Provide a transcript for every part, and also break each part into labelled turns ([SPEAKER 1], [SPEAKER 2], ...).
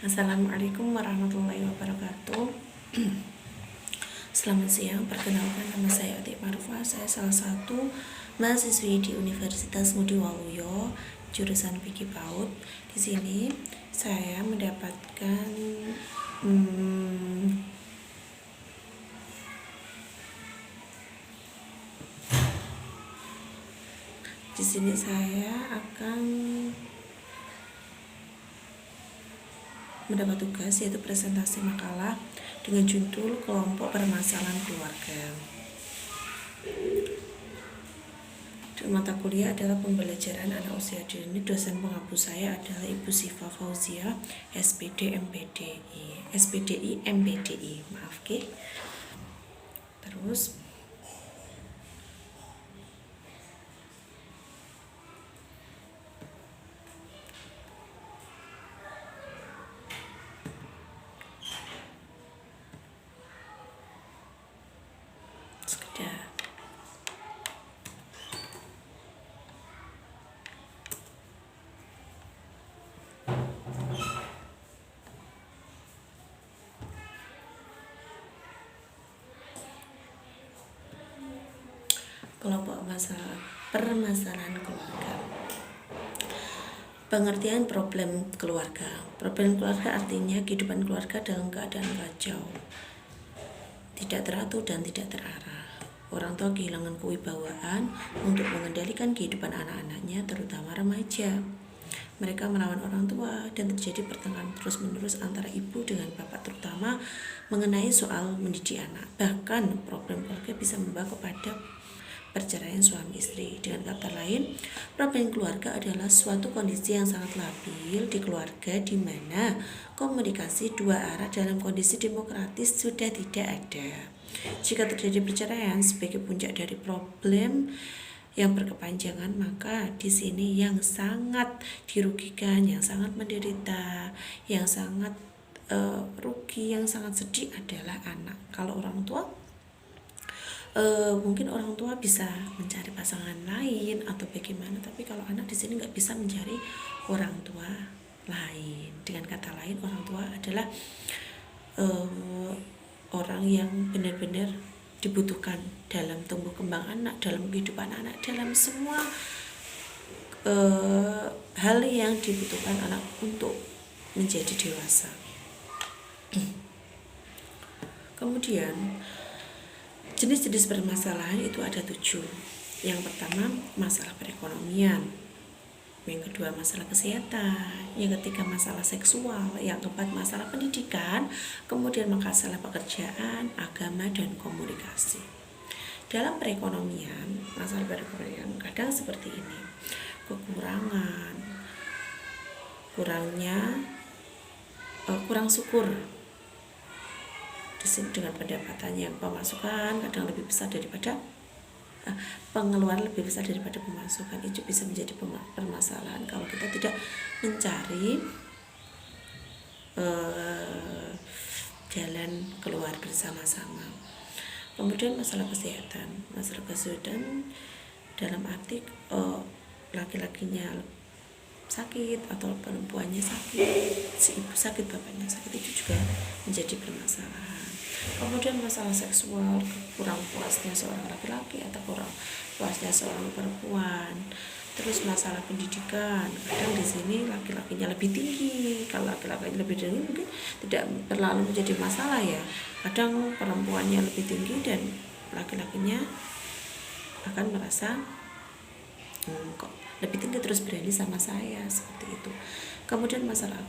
[SPEAKER 1] Assalamualaikum warahmatullahi wabarakatuh. Selamat siang, perkenalkan nama saya Atik Marfa. Saya salah satu mahasiswi di Universitas Ngudi Waluyo, jurusan Fikih PAUD. Di sini saya mendapatkan di sini saya akan mendapat tugas yaitu presentasi makalah dengan judul kelompok permasalahan keluarga. Mata kuliah adalah pembelajaran anak usia dini. Dosen penghapus saya adalah Ibu Siva Fauzia, SPD MPDI, SPDI MPDI, maaf ke. Terus sekedar kelompok permasalahan keluarga. Pengertian problem keluarga. Problem keluarga artinya kehidupan keluarga dalam keadaan kacau, tidak teratur dan tidak terarah. Orang tua kehilangan kewibawaan untuk mengendalikan kehidupan anak-anaknya, terutama remaja. Mereka melawan orang tua dan terjadi pertengkaran terus-menerus antara ibu dengan bapak, terutama mengenai soal mendidik anak. Bahkan problem keluarga bisa membawa kepada perceraian suami istri. Dengan kata lain, problem keluarga adalah suatu kondisi yang sangat labil di keluarga di mana komunikasi dua arah dalam kondisi demokratis sudah tidak ada. Jika terjadi perceraian sebagai puncak dari problem yang berkepanjangan, maka di sini yang sangat dirugikan, yang sangat menderita, yang sangat rugi, yang sangat sedih adalah anak. Kalau orang tua mungkin orang tua bisa mencari pasangan lain atau bagaimana, tapi kalau anak di sini nggak bisa mencari orang tua lain. Dengan kata lain, orang tua adalah orang yang benar-benar dibutuhkan dalam tumbuh kembang anak, dalam kehidupan anak, dalam semua hal yang dibutuhkan anak untuk menjadi dewasa. Kemudian jenis-jenis permasalahan itu ada 7. Yang pertama, masalah perekonomian. Yang kedua, masalah kesehatan. Yang ketiga, masalah seksual. Yang keempat, masalah pendidikan. Kemudian masalah pekerjaan, agama, dan komunikasi. Dalam perekonomian, masalah perekonomian kadang seperti ini. Kurang syukur dengan pendapatan yang pemasukan kadang lebih besar daripada pengeluaran lebih besar daripada pemasukan. Itu bisa menjadi permasalahan kalau kita tidak mencari jalan keluar bersama-sama. Kemudian masalah kesehatan dalam arti laki-lakinya sakit atau perempuannya sakit, si ibu sakit, bapaknya sakit, itu juga menjadi permasalahan. Kemudian masalah seksual, kurang puasnya seorang laki-laki atau kurang puasnya seorang perempuan. Terus masalah pendidikan, kadang di sini laki-lakinya lebih tinggi. Kalau laki-lakinya lebih tinggi mungkin tidak terlalu menjadi masalah ya. Kadang perempuannya lebih tinggi dan laki-lakinya akan merasa kok lebih tinggi terus berani sama saya, seperti itu. Kemudian masalah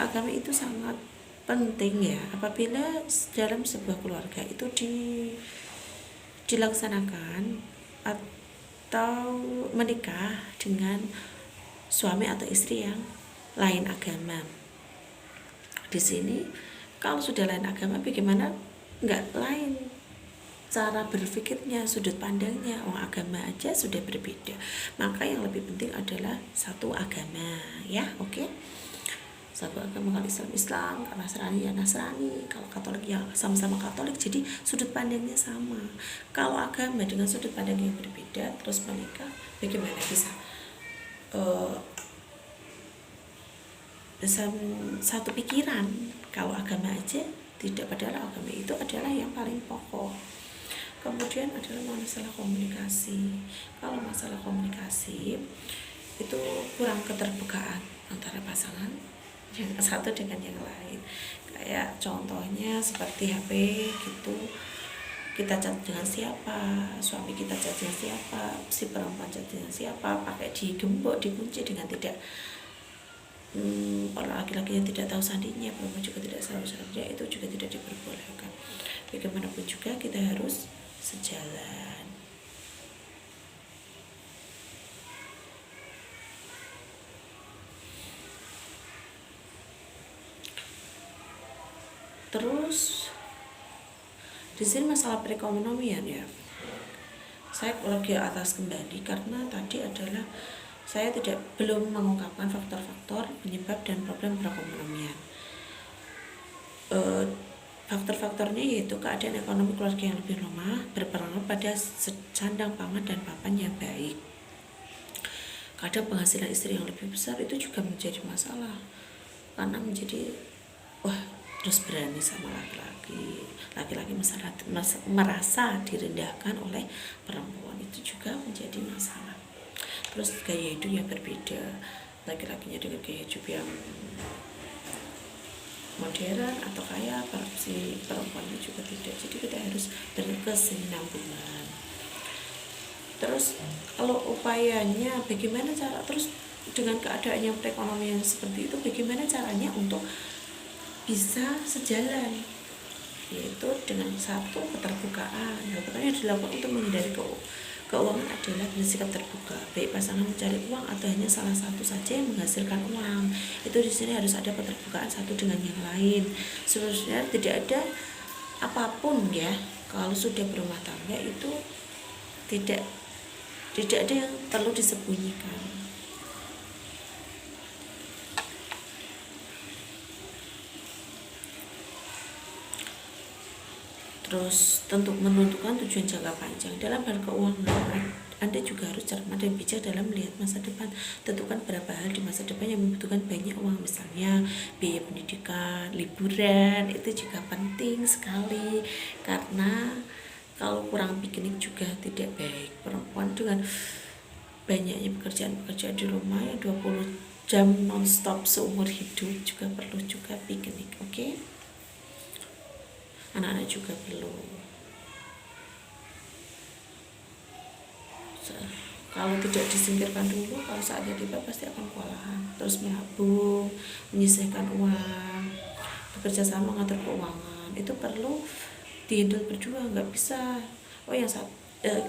[SPEAKER 1] agama itu sangat penting ya, apabila dalam sebuah keluarga itu dilaksanakan atau menikah dengan suami atau istri yang lain agama. Di sini kalau sudah lain agama, bagaimana nggak lain cara berpikirnya, sudut pandangnya. Agama aja sudah berbeda, maka yang lebih penting adalah satu agama ya. Oke, satu agama. Kalau Islam, kalau Nasrani ya Nasrani, kalau Katolik ya sama-sama Katolik, jadi sudut pandangnya sama. Kalau agama dengan sudut pandang yang berbeda terus menikah, bagaimana bisa satu pikiran. Kalau agama aja tidak, padahal agama itu adalah yang paling pokok. Kemudian adalah masalah komunikasi. Kalau masalah komunikasi itu kurang keterbukaan antara pasangan yang satu dengan yang lain. Kayak contohnya seperti HP gitu, kita chat dengan siapa, suami kita chat dengan siapa, si perempuan chat dengan siapa, pakai digembok, dikunci dengan tidak orang laki-laki yang tidak tahu sandinya, perempuan juga tidak tahu sandinya, itu juga tidak diperbolehkan. Bagaimanapun juga kita harus sejalan. Terus di sini masalah perekonomian ya. Saya lagi atas kembali karena tadi adalah saya belum mengungkapkan faktor-faktor penyebab dan problem perekonomian. Faktor-faktornya yaitu keadaan ekonomi keluarga yang lebih lemah, berpengaruh pada sandang pangan dan papan yang baik. Kadang penghasilan istri yang lebih besar itu juga menjadi masalah, karena menjadi terus berani sama laki-laki merasa direndahkan oleh perempuan, itu juga menjadi masalah. Terus gaya hidup yang berbeda, laki-lakinya dengan gaya hidup yang modern atau kaya, si perempuannya juga tidak. Jadi kita harus berkesinambungan. Terus kalau upayanya bagaimana cara, terus dengan keadaan yang perekonomian seperti itu, bagaimana caranya untuk bisa sejalan, yaitu dengan satu keterbukaan. Yang dilakukan untuk menghindari keuangan adalah bersikap terbuka, baik pasangan mencari uang atau hanya salah satu saja yang menghasilkan uang. Itu di sini harus ada keterbukaan satu dengan yang lain. Sebenarnya tidak ada apapun ya, kalau sudah berumah tangga itu tidak ada yang perlu disembunyikan. Terus menentukan tujuan jangka panjang dalam hal keuangan. Anda juga harus cermat dan bijak dalam melihat masa depan. Tentukan berapa hal di masa depan yang membutuhkan banyak uang, misalnya biaya pendidikan, liburan, itu juga penting sekali. Karena kalau kurang piknik juga tidak baik. Perempuan dengan banyaknya pekerjaan di rumah yang 20 jam non-stop seumur hidup juga perlu juga piknik, oke? Anak-anak juga perlu. Kalau tidak disingkirkan dulu, kalau saatnya tiba pasti akan kewalahan. Terus menabung, menyisihkan uang, bekerja sama mengatur keuangan, itu perlu dihandle berdua, nggak bisa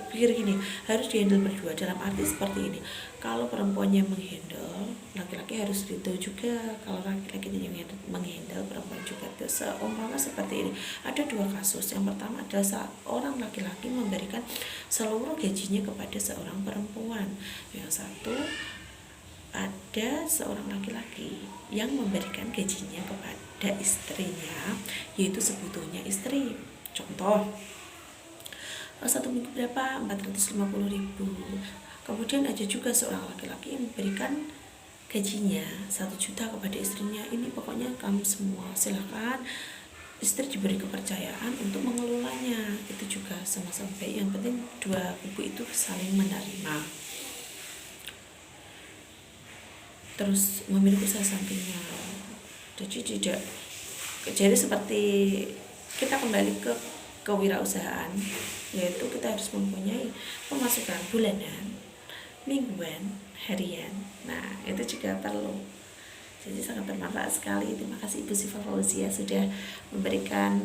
[SPEAKER 1] pikir gini, harus dihandle berdua. Dalam arti seperti ini, kalau perempuannya menghandle, laki-laki harus ridho juga. Kalau laki-laki yang menghandle, perempuan juga. Seumpama seperti ini, ada dua kasus. Yang pertama adalah seorang laki-laki memberikan seluruh gajinya kepada seorang perempuan. Yang satu ada seorang laki-laki yang memberikan gajinya kepada istrinya, yaitu sebetulnya istri. Contoh, satu minggu berapa? 450.000. Kemudian ada juga seorang laki-laki yang memberikan gajinya 1 juta kepada istrinya. Ini pokoknya kamu semua, silahkan. Istri diberi kepercayaan untuk mengelolanya. Itu juga sama-sama baik. Yang penting dua kubu itu saling menerima. Terus memiliki usaha sampingan. Jadi seperti kita kembali ke kewirausahaan, yaitu kita harus mempunyai pemasukan bulanan, mingguan, harian. Nah, itu juga perlu. Jadi sangat bermanfaat sekali. Terima kasih Ibu Syifa Fauzia sudah memberikan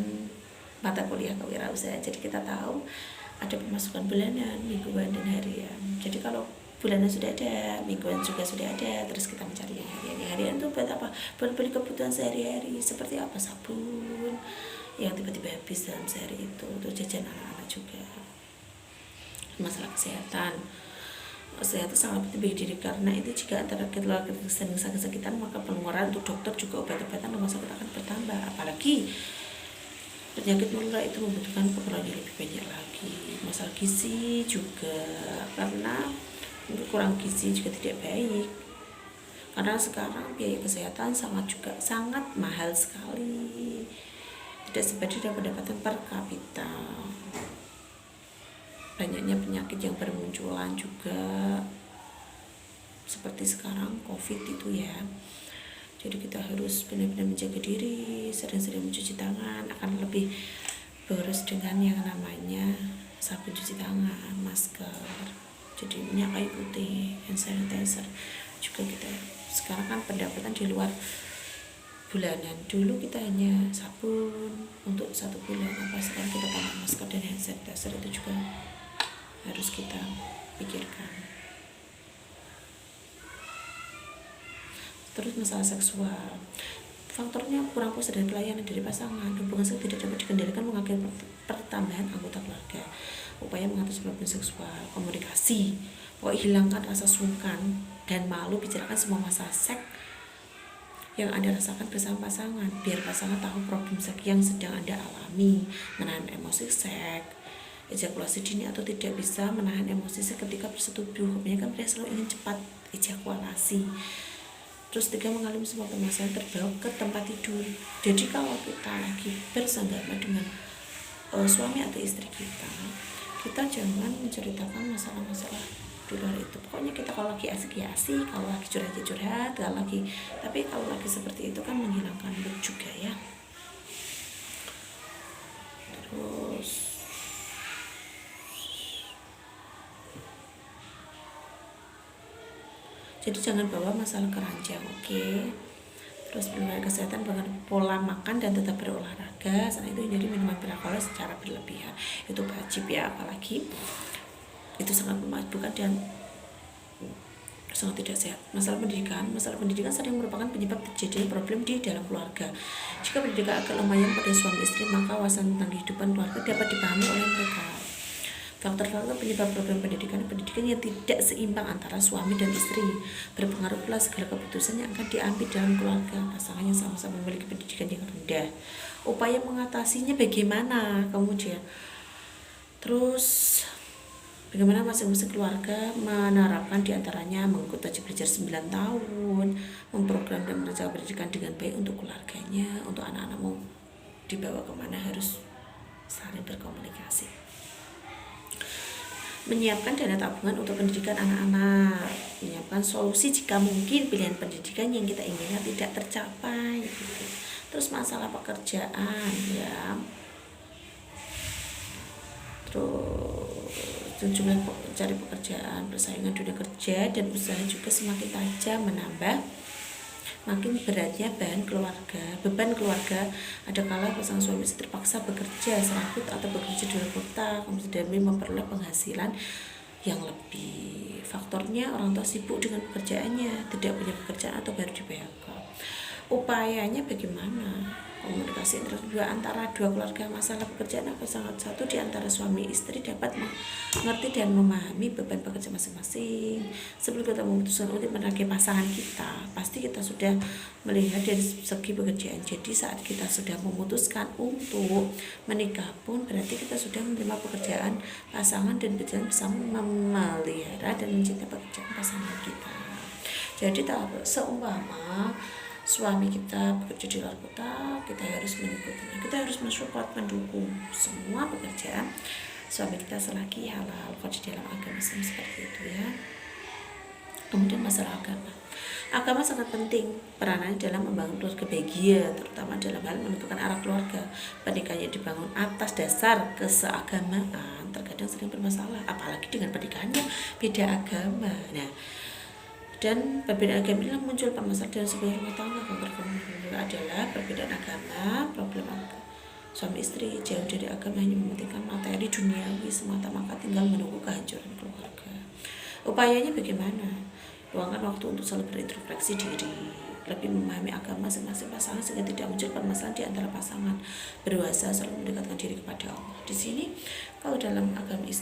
[SPEAKER 1] mata kuliah kewirausahaan. Jadi kita tahu ada pemasukan bulanan, mingguan, dan harian. Jadi kalau bulanan sudah ada, mingguan juga sudah ada, terus kita mencari yang harian. Yang harian itu buat apa? Buat beli kebutuhan sehari-hari, seperti apa? Sabun yang tiba-tiba habis dalam sehari itu, untuk jajan anak-anak juga. Masalah kesehatan sangat penting bagi diri, karena itu jika antara keluarga sering sakit-sakitan, maka pengeluaran untuk dokter juga obat-obatan rumah sakit akan bertambah. Apalagi penyakit menular itu membutuhkan keperluan yang lebih banyak lagi. Masalah gizi juga, karena kurang gizi juga tidak baik. Karena sekarang biaya kesehatan sangat mahal sekali, tidak sebanding dengan pendapatan per kapita. Banyaknya penyakit yang bermunculan juga seperti sekarang COVID itu ya. Jadi kita harus benar-benar menjaga diri, sering-sering mencuci tangan, akan lebih boros dengan yang namanya sabun cuci tangan, masker, jadi minyak kayu putih, hand sanitizer juga. Kita sekarang kan pendapatan di luar bulanan, dulu kita hanya sabun untuk 1 bulan, apa sekarang kita tambah masker dan hand sanitizer, itu juga harus kita pikirkan. Terus masalah seksual, faktornya kurang puas dan pelayanan dari pasangan, hubungan seks tidak dapat dikendalikan mengakibatkan pertambahan anggota keluarga. Upaya mengatasi problem seksual, komunikasi, pokoknya hilangkan rasa sungkan dan malu, bicarakan semua masalah seks yang Anda rasakan bersama pasangan, biar pasangan tahu problem seks yang sedang Anda alami, menahan emosi seks, ejakulasi dini atau tidak bisa menahan emosi seks ketika bersetubuh. Kebanyakan pria selalu ingin cepat ejakulasi. Terus 3, mengalami semua permasalahan terbawa ke tempat tidur. Jadi kalau kita lagi bersenggama dengan suami atau istri kita jangan menceritakan masalah-masalah di luar itu. Pokoknya kita kalau lagi asik ya asik, kalau lagi curhat ya curhat, tapi kalau lagi seperti itu kan menghilangkan mood juga ya. Terus jadi jangan bawa masalah ke ranjang, oke? Terus berolahraga kesehatan dengan pola makan dan tetap berolahraga. Selain itu hindari minuman beralkohol secara berlebihan, itu wajib ya, apalagi itu sangat memabukkan dan sangat tidak sehat. Masalah pendidikan sering merupakan penyebab terjadinya problem di dalam keluarga. Jika pendidikan agak lumayan pada suami istri, maka wawasan tentang kehidupan keluarga dapat dipahami oleh mereka. Faktor-faktor penyebab problem pendidikan yang tidak seimbang antara suami dan istri berpengaruh pula segala keputusan yang akan diambil dalam keluarga. Pasangan yang sama-sama memiliki pendidikan yang rendah, upaya mengatasinya bagaimana, kemudian terus bagaimana masing-masing keluarga menerapkan diantaranya mengikuti wajib belajar 9 tahun, memprogram dan merencanakan pendidikan dengan baik untuk keluarganya, untuk anak-anak mau dibawa kemana harus saling berkomunikasi. Menyiapkan dana tabungan untuk pendidikan anak-anak, menyiapkan solusi jika mungkin pilihan pendidikan yang kita inginkan tidak tercapai gitu. Terus masalah pekerjaan ya, terus jumlah cari pekerjaan, persaingan dunia kerja dan usaha juga semakin tajam, menambah makin beratnya beban keluarga. Ada kala pasangan suami istri terpaksa bekerja serabut atau bekerja di luar kota, kemudian demi memperoleh penghasilan yang lebih. Faktornya orang tua sibuk dengan pekerjaannya, tidak punya pekerjaan atau baru di PHK. Upayanya bagaimana? Komunikasi antara dua keluarga masalah pekerjaan apa sangat satu di antara suami istri dapat mengerti dan memahami beban pekerja masing-masing. Sebelum kita memutuskan untuk menagih pasangan kita, pasti kita sudah melihat dari segi pekerjaan. Jadi saat kita sudah memutuskan untuk menikah pun berarti kita sudah menerima pekerjaan pasangan dan berjalan bersama memelihara dan mencintai pekerjaan pasangan kita. Jadi seumpama suami kita bekerja di luar kota, kita harus mengikutinya, kita harus mensupport, mendukung semua pekerjaan suami kita selagi halal. Kalau di dalam agama Islam seperti itu ya. Kemudian masalah agama sangat penting peranannya dalam membangun keluarga bahagia, terutama dalam hal menentukan arah keluarga. Pernikahan yang dibangun atas dasar keseagamaan terkadang sering bermasalah, apalagi dengan pernikahan yang beda agama. Nah, dan perbedaan agama ini muncul permasalahan dalam sebuah rumah tangga. Adalah perbedaan agama, problem suami istri jauh dari agama, hanya mementingkan materi duniawi semata-mata, tinggal menunggu kehancuran keluarga. Upayanya bagaimana? Luangkan waktu untuk selalu berintrospeksi diri, lebih memahami agama masing-masing pasangan sehingga tidak muncul permasalahan di antara pasangan. Berusaha selalu mendekatkan diri kepada Allah. Di sini kalau dalam agama Islam